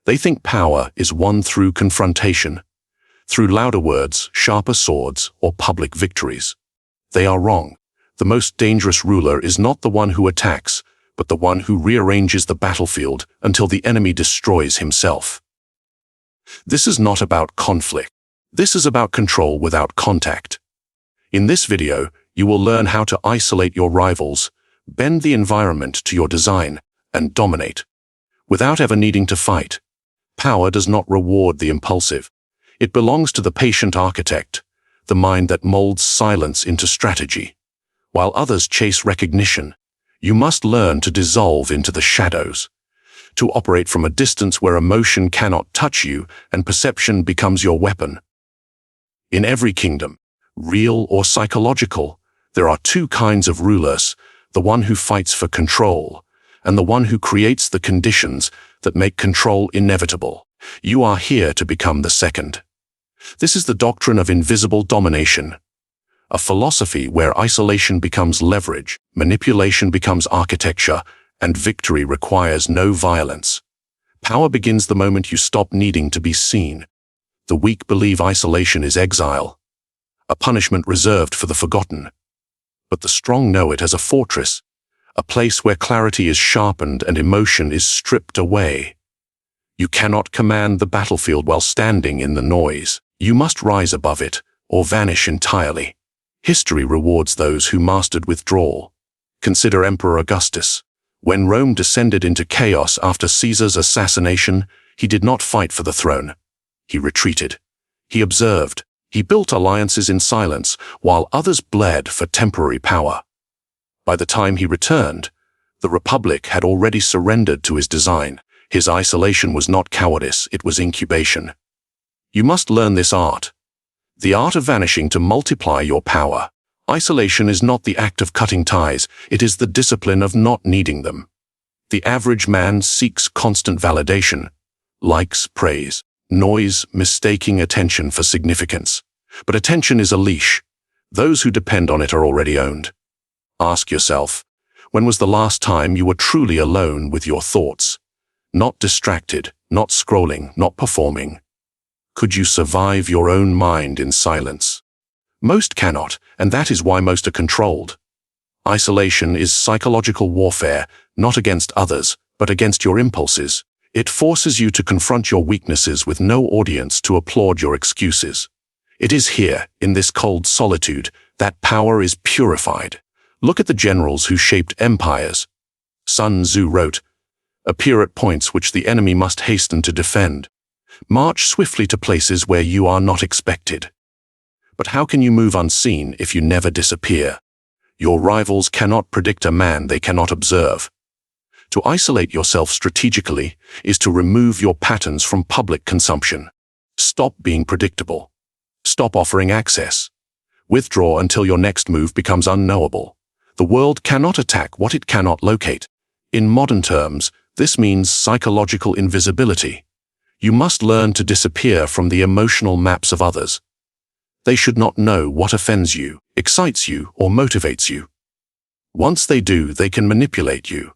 They think power is won through confrontation, through louder words, sharper swords, or public victories. They are wrong. The most dangerous ruler is not the one who attacks, but the one who rearranges the battlefield until the enemy destroys himself. This is not about conflict. This is about control without contact. In this video, you will learn how to isolate your rivals, bend the environment to your design, and dominate, without ever needing to fight. Power does not reward the impulsive. It belongs to the patient architect, the mind that molds silence into strategy. While others chase recognition, you must learn to dissolve into the shadows, to operate from a distance where emotion cannot touch you and perception becomes your weapon. In every kingdom, real or psychological, there are two kinds of rulers, the one who fights for control and the one who creates the conditions that make control inevitable. You are here to become the second. This is the doctrine of invisible domination, a philosophy where isolation becomes leverage, manipulation becomes architecture, and victory requires no violence. Power begins the moment you stop needing to be seen. The weak believe isolation is exile, a punishment reserved for the forgotten. But the strong know it as a fortress, a place where clarity is sharpened and emotion is stripped away. You cannot command the battlefield while standing in the noise. You must rise above it, or vanish entirely. History rewards those who mastered withdrawal. Consider Emperor Augustus. When Rome descended into chaos after Caesar's assassination, he did not fight for the throne. He retreated. He observed. He built alliances in silence, while others bled for temporary power. By the time he returned, the Republic had already surrendered to his design. His isolation was not cowardice, it was incubation. You must learn this art. The art of vanishing to multiply your power. Isolation is not the act of cutting ties, it is the discipline of not needing them. The average man seeks constant validation, likes, praise, noise, mistaking attention for significance. But attention is a leash. Those who depend on it are already owned. Ask yourself, when was the last time you were truly alone with your thoughts? Not distracted, not scrolling, not performing. Could you survive your own mind in silence? Most cannot, and that is why most are controlled. Isolation is psychological warfare, not against others, but against your impulses. It forces you to confront your weaknesses with no audience to applaud your excuses. It is here, in this cold solitude, that power is purified. Look at the generals who shaped empires. Sun Tzu wrote, "Appear at points which the enemy must hasten to defend. March swiftly to places where you are not expected." But how can you move unseen if you never disappear? Your rivals cannot predict a man they cannot observe. To isolate yourself strategically is to remove your patterns from public consumption. Stop being predictable. Stop offering access. Withdraw until your next move becomes unknowable. The world cannot attack what it cannot locate. In modern terms, this means psychological invisibility. You must learn to disappear from the emotional maps of others. They should not know what offends you, excites you, or motivates you. Once they do, they can manipulate you.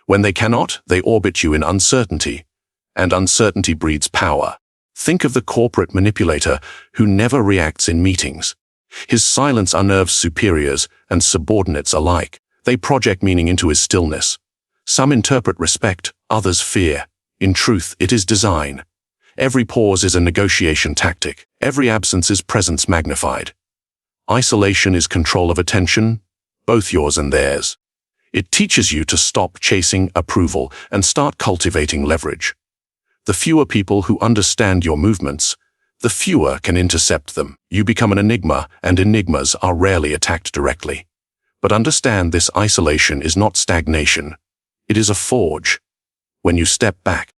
When they cannot, they orbit you in uncertainty, and uncertainty breeds power. Think of the corporate manipulator who never reacts in meetings. His silence unnerves superiors and subordinates alike. They project meaning into his stillness. Some interpret respect, others fear. In truth, it is design. Every pause is a negotiation tactic. Every absence is presence magnified. Isolation is control of attention, both yours and theirs. It teaches you to stop chasing approval and start cultivating leverage. The fewer people who understand your movements, the fewer can intercept them. You become an enigma, and enigmas are rarely attacked directly. But understand this: isolation is not stagnation. It is a forge. When you step back,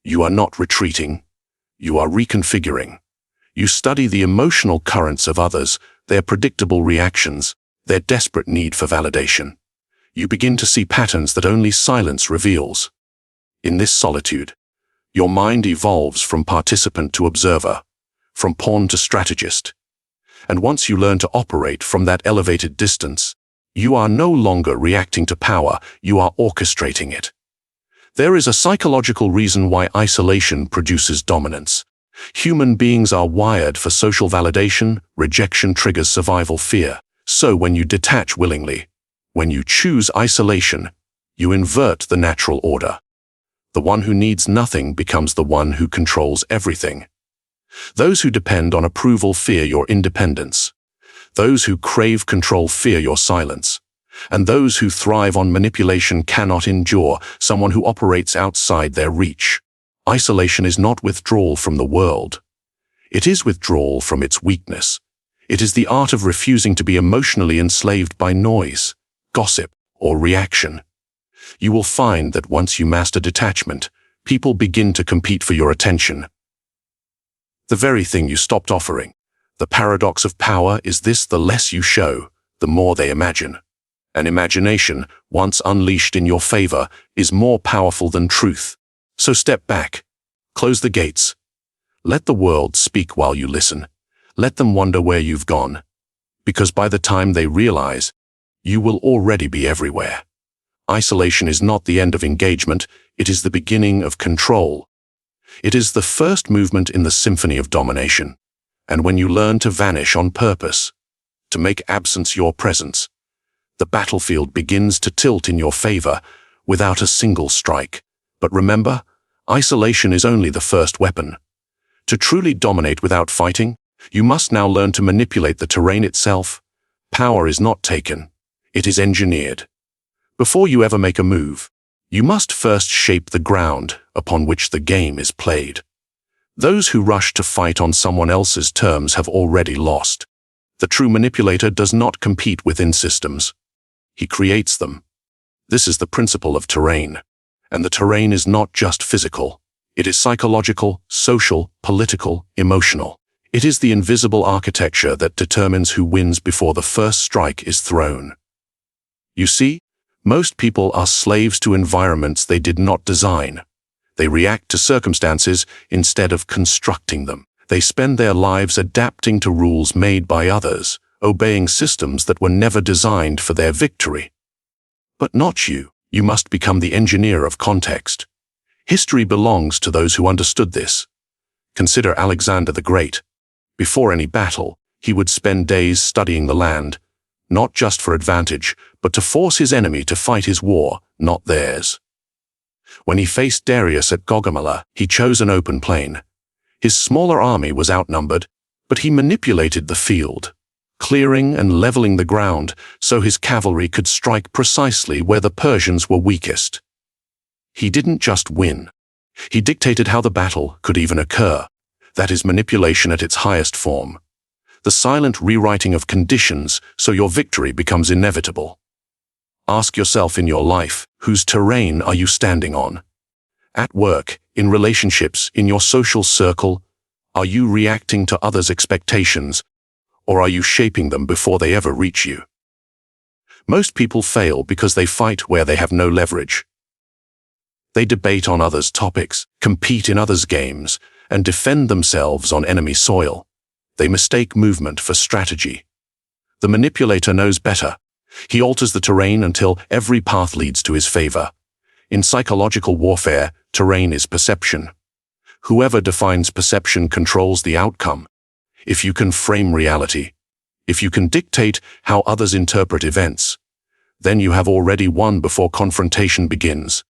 you are not retreating. You are reconfiguring. You study the emotional currents of others, their predictable reactions, their desperate need for validation. You begin to see patterns that only silence reveals. In this solitude, your mind evolves from participant to observer, from pawn to strategist. And once you learn to operate from that elevated distance, you are no longer reacting to power, you are orchestrating it. There is a psychological reason why isolation produces dominance. Human beings are wired for social validation. Rejection triggers survival fear. So when you detach willingly, when you choose isolation, you invert the natural order. The one who needs nothing becomes the one who controls everything. Those who depend on approval fear your independence. Those who crave control fear your silence. And those who thrive on manipulation cannot endure someone who operates outside their reach. Isolation is not withdrawal from the world. It is withdrawal from its weakness. It is the art of refusing to be emotionally enslaved by noise, gossip, or reaction. You will find that once you master detachment, people begin to compete for your attention. The very thing you stopped offering. The paradox of power is this: the less you show, the more they imagine. And imagination, once unleashed in your favor, is more powerful than truth. So step back. Close the gates. Let the world speak while you listen. Let them wonder where you've gone. Because by the time they realize, you will already be everywhere. Isolation is not the end of engagement, it is the beginning of control. It is the first movement in the symphony of domination. And when you learn to vanish on purpose, to make absence your presence, the battlefield begins to tilt in your favor without a single strike. But remember, isolation is only the first weapon. To truly dominate without fighting, you must now learn to manipulate the terrain itself. Power is not taken, it is engineered. Before you ever make a move, you must first shape the ground upon which the game is played. Those who rush to fight on someone else's terms have already lost. The true manipulator does not compete within systems. He creates them. This is the principle of terrain. And the terrain is not just physical. It is psychological, social, political, emotional. It is the invisible architecture that determines who wins before the first strike is thrown. You see, most people are slaves to environments they did not design. They react to circumstances instead of constructing them. They spend their lives adapting to rules made by others, obeying systems that were never designed for their victory. But not you. You must become the engineer of context. History belongs to those who understood this. Consider Alexander the Great. Before any battle, he would spend days studying the land, not just for advantage, but to force his enemy to fight his war, not theirs. When he faced Darius at Gaugamela, he chose an open plain. His smaller army was outnumbered, but he manipulated the field, clearing and leveling the ground so his cavalry could strike precisely where the Persians were weakest. He didn't just win. He dictated how the battle could even occur. That is manipulation at its highest form. The silent rewriting of conditions so your victory becomes inevitable. Ask yourself in your life, whose terrain are you standing on? At work, in relationships, in your social circle, are you reacting to others' expectations, or are you shaping them before they ever reach you? Most people fail because they fight where they have no leverage. They debate on others' topics, compete in others' games, and defend themselves on enemy soil. They mistake movement for strategy. The manipulator knows better. He alters the terrain until every path leads to his favor. In psychological warfare, terrain is perception. Whoever defines perception controls the outcome. If you can frame reality, if you can dictate how others interpret events, then you have already won before confrontation begins.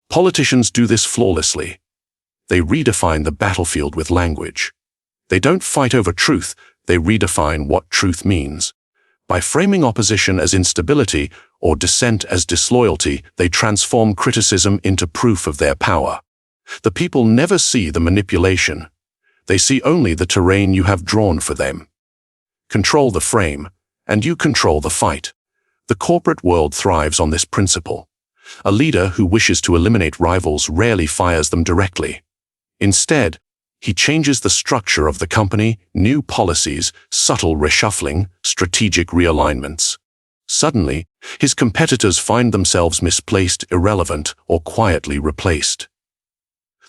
Politicians do this flawlessly. They redefine the battlefield with language. They don't fight over truth, they redefine what truth means. By framing opposition as instability or dissent as disloyalty, they transform criticism into proof of their power. The people never see the manipulation. They see only the terrain you have drawn for them. Control the frame, and you control the fight. The corporate world thrives on this principle. A leader who wishes to eliminate rivals rarely fires them directly. Instead, he changes the structure of the company, new policies, subtle reshuffling, strategic realignments. Suddenly, his competitors find themselves misplaced, irrelevant, or quietly replaced.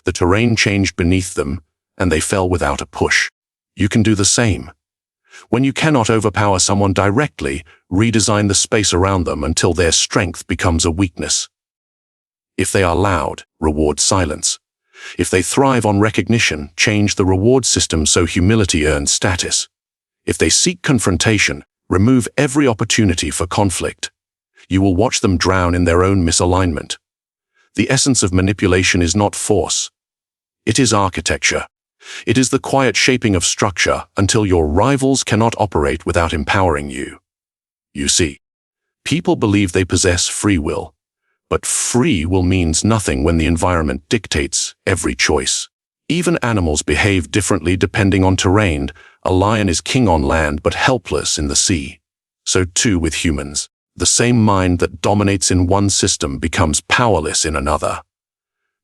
The terrain changed beneath them, and they fell without a push. You can do the same. When you cannot overpower someone directly, redesign the space around them until their strength becomes a weakness. If they are loud, reward silence. If they thrive on recognition, change the reward system so humility earns status. If they seek confrontation, remove every opportunity for conflict. You will watch them drown in their own misalignment. The essence of manipulation is not force. It is architecture. It is the quiet shaping of structure until your rivals cannot operate without empowering you. You see, people believe they possess free will, but free will means nothing when the environment dictates every choice. Even animals behave differently depending on terrain. A lion is king on land but helpless in the sea. So too with humans. The same mind that dominates in one system becomes powerless in another.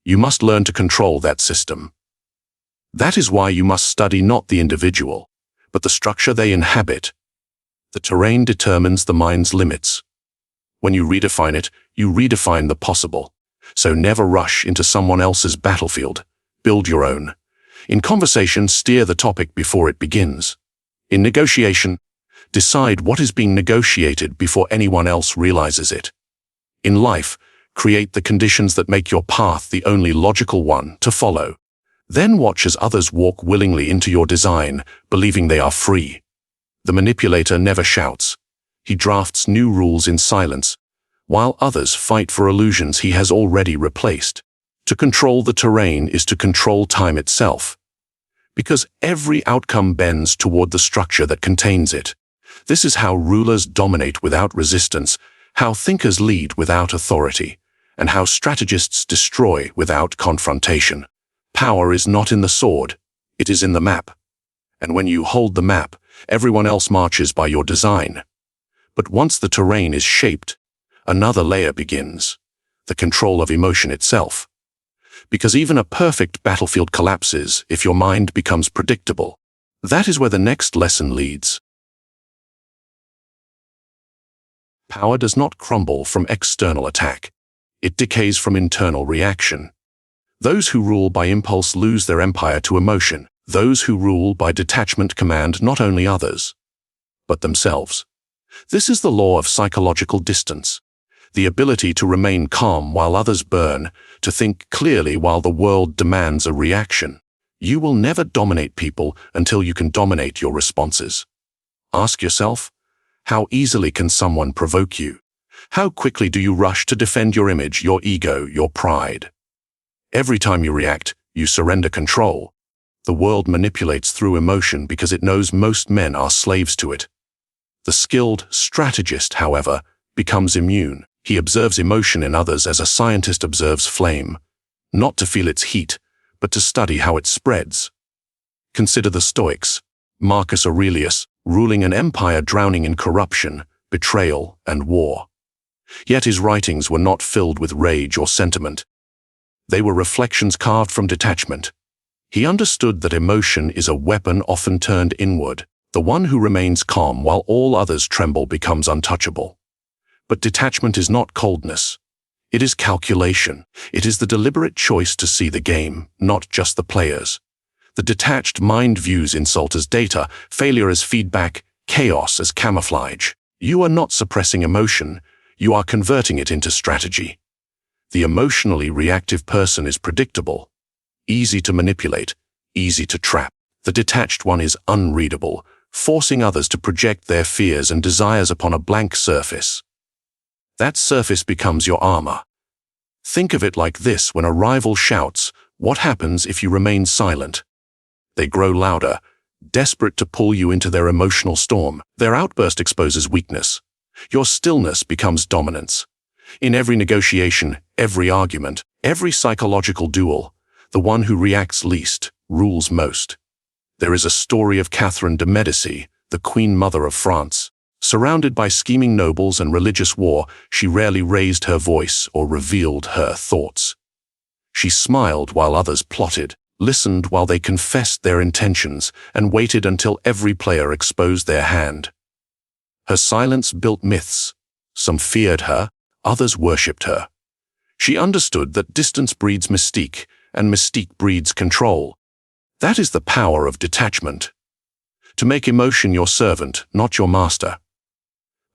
You must learn to control that system. That is why you must study not the individual, but the structure they inhabit. The terrain determines the mind's limits. When you redefine it, you redefine the possible. So never rush into someone else's battlefield. Build your own. In conversation, steer the topic before it begins. In negotiation, decide what is being negotiated before anyone else realizes it. In life, create the conditions that make your path the only logical one to follow. Then watch as others walk willingly into your design, believing they are free. The manipulator never shouts. He drafts new rules in silence, while others fight for illusions he has already replaced. To control the terrain is to control time itself, because every outcome bends toward the structure that contains it. This is how rulers dominate without resistance, how thinkers lead without authority, and how strategists destroy without confrontation. Power is not in the sword, it is in the map. And when you hold the map, everyone else marches by your design. But once the terrain is shaped, another layer begins, the control of emotion itself. Because even a perfect battlefield collapses if your mind becomes predictable. That is where the next lesson leads. Power does not crumble from external attack. It decays from internal reaction. Those who rule by impulse lose their empire to emotion. Those who rule by detachment command not only others, but themselves. This is the law of psychological distance. The ability to remain calm while others burn, to think clearly while the world demands a reaction. You will never dominate people until you can dominate your responses. Ask yourself, how easily can someone provoke you? How quickly do you rush to defend your image, your ego, your pride? Every time you react, you surrender control. The world manipulates through emotion because it knows most men are slaves to it. The skilled strategist, however, becomes immune. He observes emotion in others as a scientist observes flame, not to feel its heat, but to study how it spreads. Consider the Stoics, Marcus Aurelius, ruling an empire drowning in corruption, betrayal, and war. Yet his writings were not filled with rage or sentiment. They were reflections carved from detachment. He understood that emotion is a weapon often turned inward. The one who remains calm while all others tremble becomes untouchable. But detachment is not coldness. It is calculation. It is the deliberate choice to see the game, not just the players. The detached mind views insult as data, failure as feedback, chaos as camouflage. You are not suppressing emotion, you are converting it into strategy. The emotionally reactive person is predictable, easy to manipulate, easy to trap. The detached one is unreadable, forcing others to project their fears and desires upon a blank surface. That surface becomes your armor. Think of it like this: when a rival shouts, what happens if you remain silent? They grow louder, desperate to pull you into their emotional storm. Their outburst exposes weakness. Your stillness becomes dominance. In every negotiation, every argument, every psychological duel, the one who reacts least rules most. There is a story of Catherine de' Medici, the Queen Mother of France. Surrounded by scheming nobles and religious war, she rarely raised her voice or revealed her thoughts. She smiled while others plotted, listened while they confessed their intentions, and waited until every player exposed their hand. Her silence built myths. Some feared her, others worshipped her. She understood that distance breeds mystique, and mystique breeds control. That is the power of detachment. To make emotion your servant, not your master.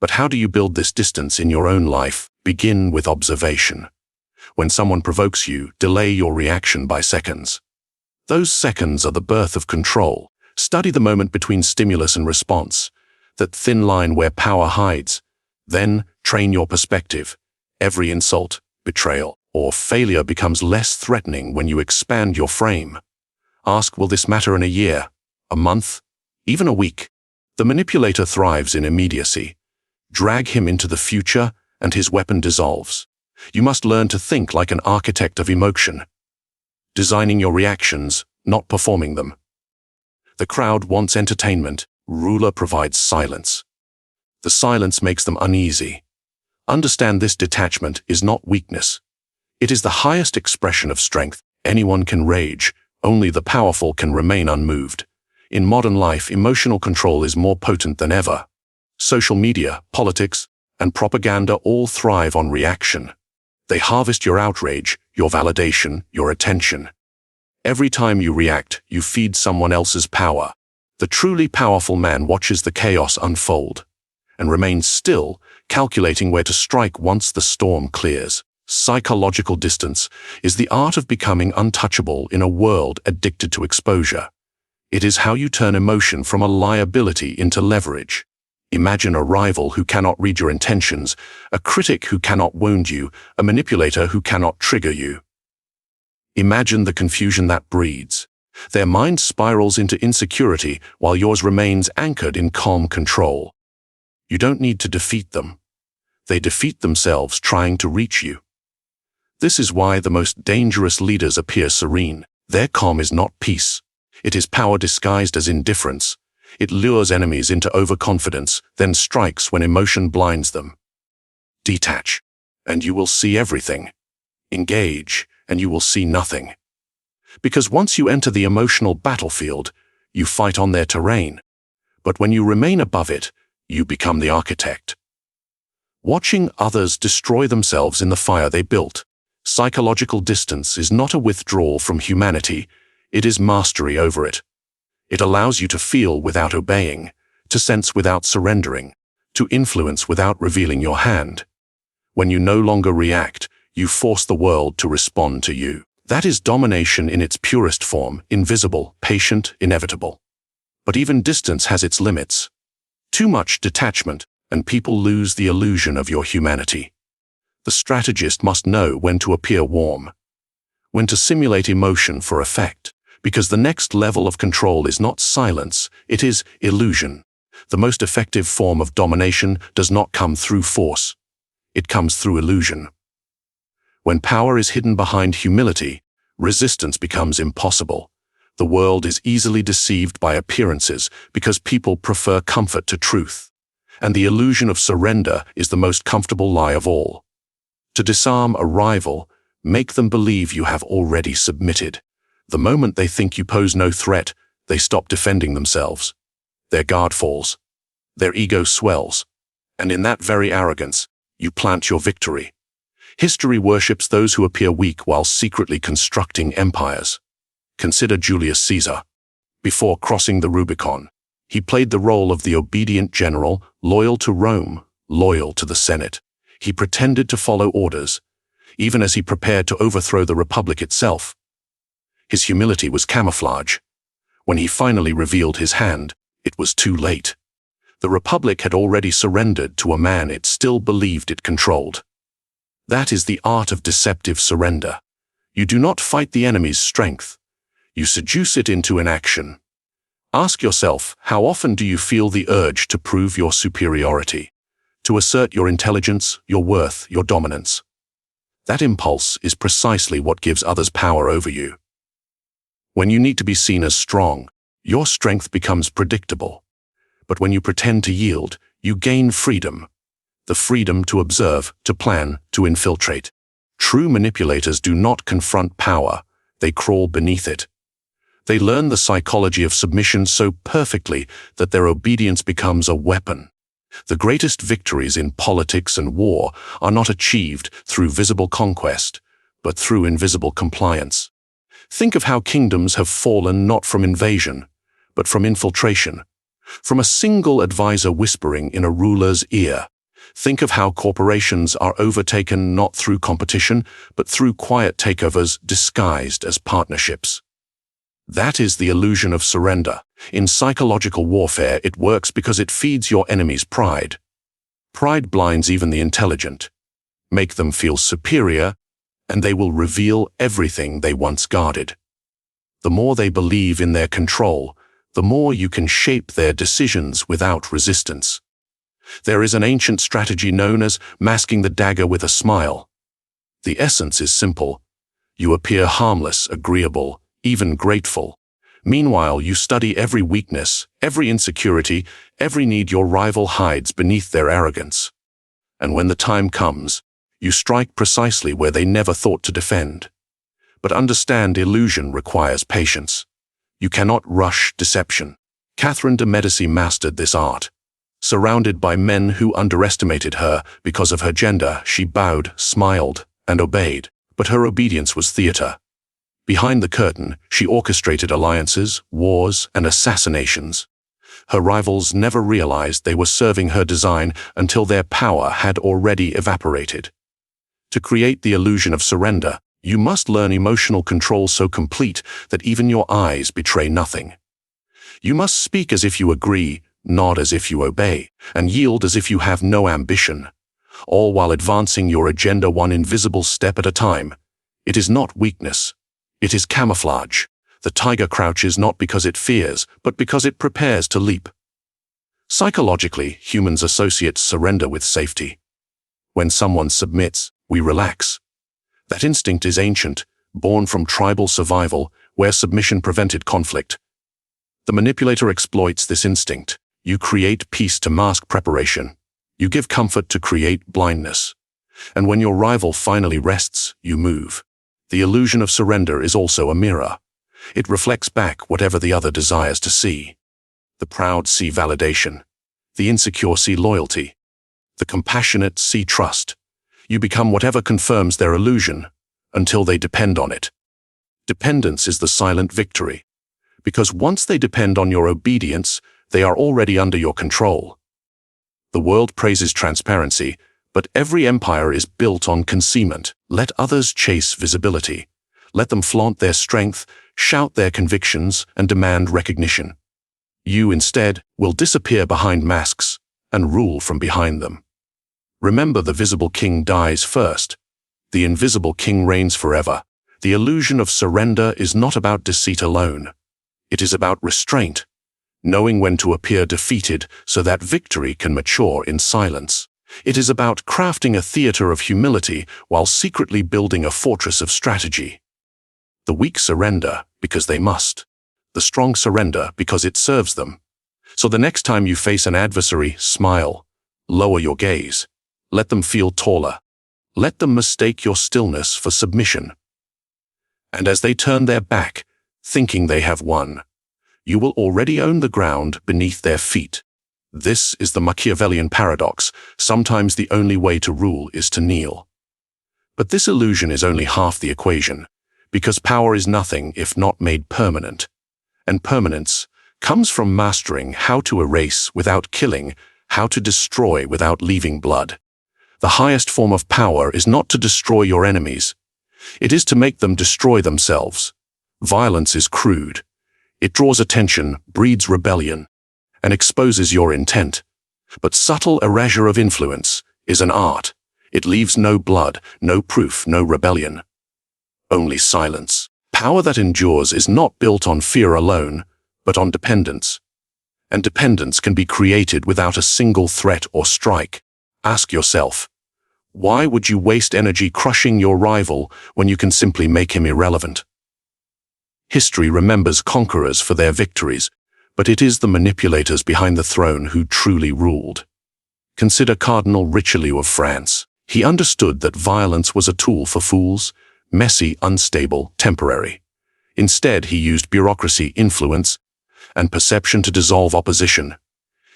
But how do you build this distance in your own life? Begin with observation. When someone provokes you, delay your reaction by seconds. Those seconds are the birth of control. Study the moment between stimulus and response, that thin line where power hides. Then train your perspective. Every insult, betrayal, or failure becomes less threatening when you expand your frame. Ask, will this matter in a year, a month, even a week? The manipulator thrives in immediacy. Drag him into the future, and his weapon dissolves. You must learn to think like an architect of emotion, designing your reactions, not performing them. The crowd wants entertainment. Ruler provides silence. The silence makes them uneasy. Understand this: detachment is not weakness. It is the highest expression of strength. Anyone can rage. Only the powerful can remain unmoved. In modern life, emotional control is more potent than ever. Social media, politics, and propaganda all thrive on reaction. They harvest your outrage, your validation, your attention. Every time you react, you feed someone else's power. The truly powerful man watches the chaos unfold and remains still, calculating where to strike once the storm clears. Psychological distance is the art of becoming untouchable in a world addicted to exposure. It is how you turn emotion from a liability into leverage. Imagine a rival who cannot read your intentions, a critic who cannot wound you, a manipulator who cannot trigger you. Imagine the confusion that breeds. Their mind spirals into insecurity while yours remains anchored in calm control. You don't need to defeat them. They defeat themselves trying to reach you. This is why the most dangerous leaders appear serene. Their calm is not peace. It is power disguised as indifference. It lures enemies into overconfidence, then strikes when emotion blinds them. Detach, and you will see everything. Engage, and you will see nothing. Because once you enter the emotional battlefield, you fight on their terrain. But when you remain above it, you become the architect. Watching others destroy themselves in the fire they built. Psychological distance is not a withdrawal from humanity, it is mastery over it. It allows you to feel without obeying, to sense without surrendering, to influence without revealing your hand. When you no longer react, you force the world to respond to you. That is domination in its purest form, invisible, patient, inevitable. But even distance has its limits. Too much detachment, and people lose the illusion of your humanity. The strategist must know when to appear warm, when to simulate emotion for effect, because the next level of control is not silence, it is illusion. The most effective form of domination does not come through force. It comes through illusion. When power is hidden behind humility, resistance becomes impossible. The world is easily deceived by appearances because people prefer comfort to truth. And the illusion of surrender is the most comfortable lie of all. To disarm a rival, make them believe you have already submitted. The moment they think you pose no threat, they stop defending themselves. Their guard falls. Their ego swells. And in that very arrogance, you plant your victory. History worships those who appear weak while secretly constructing empires. Consider Julius Caesar. Before crossing the Rubicon, he played the role of the obedient general, loyal to Rome, loyal to the Senate. He pretended to follow orders, even as he prepared to overthrow the Republic itself. His humility was camouflage. When he finally revealed his hand, it was too late. The Republic had already surrendered to a man it still believed it controlled. That is the art of deceptive surrender. You do not fight the enemy's strength. You seduce it into inaction. Ask yourself, how often do you feel the urge to prove your superiority, to assert your intelligence, your worth, your dominance? That impulse is precisely what gives others power over you. When you need to be seen as strong, your strength becomes predictable. But when you pretend to yield, you gain freedom. The freedom to observe, to plan, to infiltrate. True manipulators do not confront power, they crawl beneath it. They learn the psychology of submission so perfectly that their obedience becomes a weapon. The greatest victories in politics and war are not achieved through visible conquest, but through invisible compliance. Think of how kingdoms have fallen not from invasion, but from infiltration, from a single advisor whispering in a ruler's ear. Think of how corporations are overtaken not through competition, but through quiet takeovers disguised as partnerships. That is the illusion of surrender. In psychological warfare, it works because it feeds your enemy's pride. Pride blinds even the intelligent. Make them feel superior, and they will reveal everything they once guarded. The more they believe in their control, the more you can shape their decisions without resistance. There is an ancient strategy known as masking the dagger with a smile. The essence is simple. You appear harmless, agreeable, even grateful. Meanwhile, you study every weakness, every insecurity, every need your rival hides beneath their arrogance. And when the time comes, you strike precisely where they never thought to defend. But understand, illusion requires patience. You cannot rush deception. Catherine de' Medici mastered this art. Surrounded by men who underestimated her because of her gender, she bowed, smiled, and obeyed. But her obedience was theater. Behind the curtain, she orchestrated alliances, wars, and assassinations. Her rivals never realized they were serving her design until their power had already evaporated. To create the illusion of surrender, you must learn emotional control so complete that even your eyes betray nothing. You must speak as if you agree, nod as if you obey, and yield as if you have no ambition, all while advancing your agenda one invisible step at a time. It is not weakness. It is camouflage. The tiger crouches not because it fears, but because it prepares to leap. Psychologically, humans associate surrender with safety. When someone submits, we relax. That instinct is ancient, born from tribal survival, where submission prevented conflict. The manipulator exploits this instinct. You create peace to mask preparation. You give comfort to create blindness. And when your rival finally rests, you move. The illusion of surrender is also a mirror. It reflects back whatever the other desires to see. The proud see validation. The insecure see loyalty. The compassionate see trust. You become whatever confirms their illusion, until they depend on it. Dependence is the silent victory. Because once they depend on your obedience, they are already under your control. The world praises transparency, but every empire is built on concealment. Let others chase visibility. Let them flaunt their strength, shout their convictions, and demand recognition. You, instead, will disappear behind masks and rule from behind them. Remember, the visible king dies first. The invisible king reigns forever. The illusion of surrender is not about deceit alone. It is about restraint, knowing when to appear defeated so that victory can mature in silence. It is about crafting a theater of humility while secretly building a fortress of strategy. The weak surrender because they must. The strong surrender because it serves them. So the next time you face an adversary, smile. Lower your gaze. Let them feel taller. Let them mistake your stillness for submission. And as they turn their back, thinking they have won, you will already own the ground beneath their feet. This is the Machiavellian paradox. Sometimes the only way to rule is to kneel. But this illusion is only half the equation, because power is nothing if not made permanent. And permanence comes from mastering how to erase without killing, how to destroy without leaving blood. The highest form of power is not to destroy your enemies. It is to make them destroy themselves. Violence is crude. It draws attention, breeds rebellion, and exposes your intent. But subtle erasure of influence is an art. It leaves no blood, no proof, no rebellion. Only silence. Power that endures is not built on fear alone, but on dependence. And dependence can be created without a single threat or strike. Ask yourself, why would you waste energy crushing your rival when you can simply make him irrelevant? History remembers conquerors for their victories, but it is the manipulators behind the throne who truly ruled. Consider Cardinal Richelieu of France. He understood that violence was a tool for fools, messy, unstable, temporary. Instead, he used bureaucracy, influence, and perception to dissolve opposition.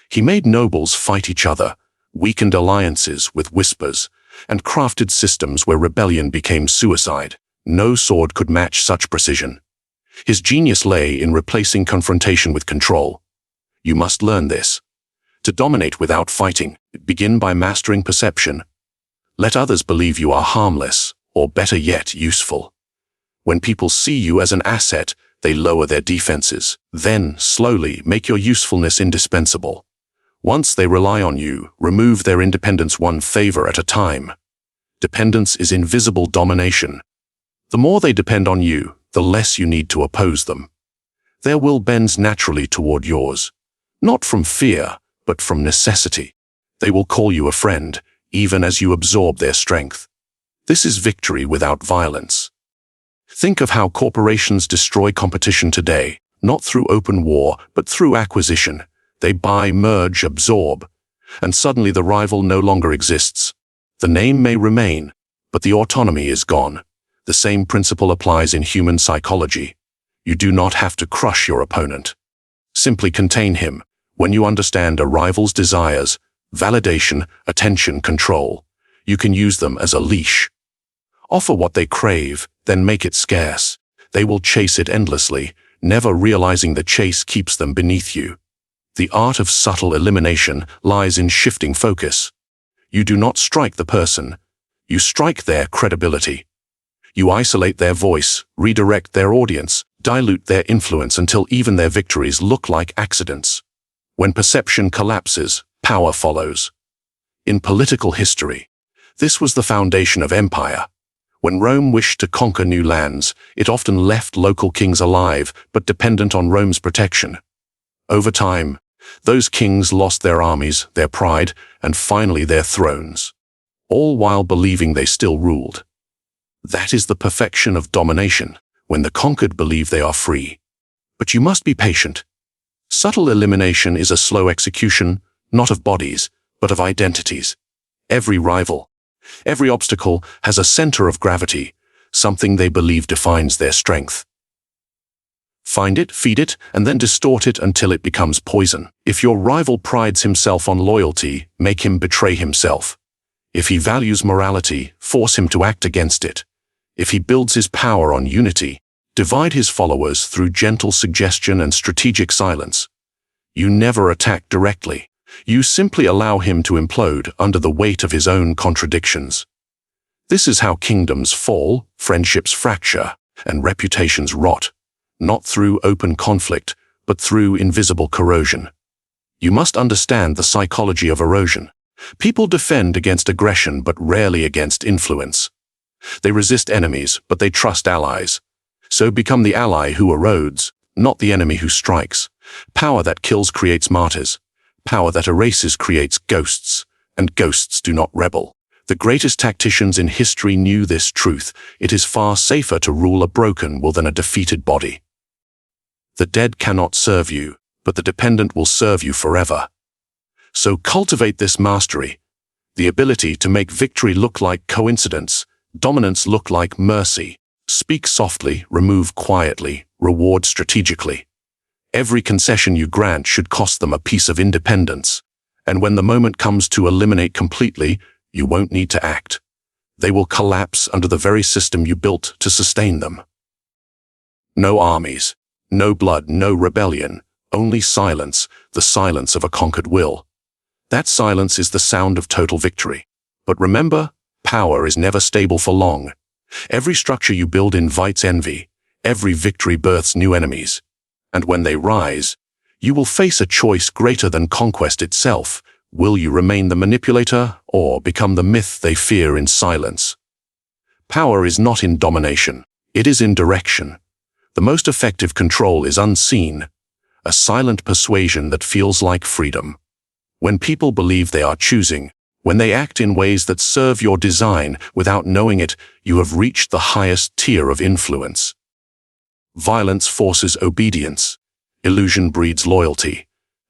He made nobles fight each other, weakened alliances with whispers, and crafted systems where rebellion became suicide. No sword could match such precision. His genius lay in replacing confrontation with control. You must learn this. To dominate without fighting, begin by mastering perception. Let others believe you are harmless, or better yet, useful. When people see you as an asset, they lower their defenses. Then, slowly, make your usefulness indispensable. Once they rely on you, remove their independence one favor at a time. Dependence is invisible domination. The more they depend on you, the less you need to oppose them. Their will bends naturally toward yours, not from fear, but from necessity. They will call you a friend, even as you absorb their strength. This is victory without violence. Think of how corporations destroy competition today, not through open war, but through acquisition. They buy, merge, absorb, and suddenly the rival no longer exists. The name may remain, but the autonomy is gone. The same principle applies in human psychology. You do not have to crush your opponent. Simply contain him. When you understand a rival's desires, validation, attention, control, you can use them as a leash. Offer what they crave, then make it scarce. They will chase it endlessly, never realizing the chase keeps them beneath you. The art of subtle elimination lies in shifting focus. You do not strike the person. You strike their credibility. You isolate their voice, redirect their audience, dilute their influence until even their victories look like accidents. When perception collapses, power follows. In political history, this was the foundation of empire. When Rome wished to conquer new lands, it often left local kings alive but dependent on Rome's protection. Over time, those kings lost their armies, their pride, and finally their thrones, all while believing they still ruled. That is the perfection of domination, when the conquered believe they are free. But you must be patient. Subtle elimination is a slow execution, not of bodies, but of identities. Every rival, every obstacle has a center of gravity, something they believe defines their strength. Find it, feed it, and then distort it until it becomes poison. If your rival prides himself on loyalty, make him betray himself. If he values morality, force him to act against it. If he builds his power on unity, divide his followers through gentle suggestion and strategic silence. You never attack directly. You simply allow him to implode under the weight of his own contradictions. This is how kingdoms fall, friendships fracture, and reputations rot. Not through open conflict, but through invisible corrosion. You must understand the psychology of erosion. People defend against aggression but rarely against influence. They resist enemies, but they trust allies. So become the ally who erodes, not the enemy who strikes. Power that kills creates martyrs. Power that erases creates ghosts, and ghosts do not rebel. The greatest tacticians in history knew this truth. It is far safer to rule a broken will than a defeated body. The dead cannot serve you, but the dependent will serve you forever. So cultivate this mastery, the ability to make victory look like coincidence, dominance look like mercy. Speak softly, remove quietly, reward strategically. Every concession you grant should cost them a piece of independence. And when the moment comes to eliminate completely, you won't need to act. They will collapse under the very system you built to sustain them. No armies, no blood, no rebellion, only silence, the silence of a conquered will. That silence is the sound of total victory. But remember, power is never stable for long. Every structure you build invites envy. Every victory births new enemies. And when they rise, you will face a choice greater than conquest itself. Will you remain the manipulator or become the myth they fear in silence? Power is not in domination. It is in direction. The most effective control is unseen, a silent persuasion that feels like freedom. When people believe they are choosing, when they act in ways that serve your design without knowing it, you have reached the highest tier of influence. Violence forces obedience. Illusion breeds loyalty.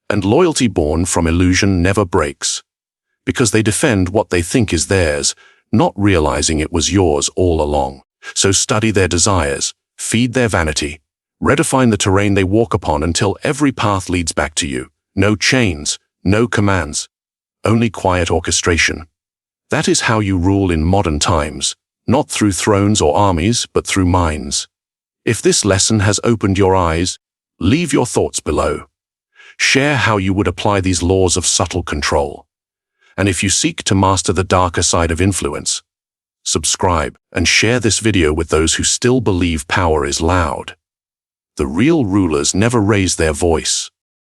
And loyalty born from illusion never breaks. Because they defend what they think is theirs, not realizing it was yours all along. So study their desires, feed their vanity, redefine the terrain they walk upon until every path leads back to you. No chains, no commands, only quiet orchestration. That is how you rule in modern times, not through thrones or armies, but through minds. If this lesson has opened your eyes, leave your thoughts below. Share how you would apply these laws of subtle control. And if you seek to master the darker side of influence, subscribe and share this video with those who still believe power is loud. The real rulers never raise their voice.